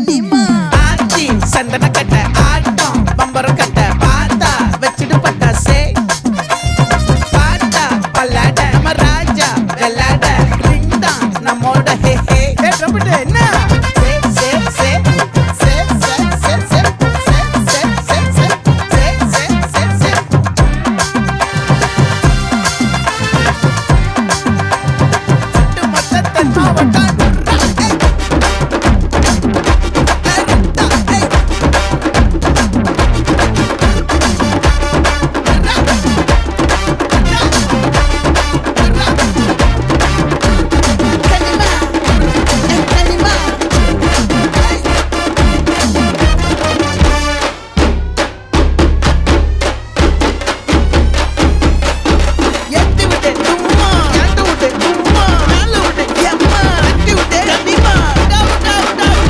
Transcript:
நீமா ஆச்சி சந்தன கட்ட ஆட்டம் பம்பரம் கட்ட பாத்தா வச்சிடு பட்டாசே பாட்டா பல்லாட நம்ம ராஜா வெள்ளாட ரிங் தான் நம்மோட ஹே ஹே ட்ரம்பட் என்ன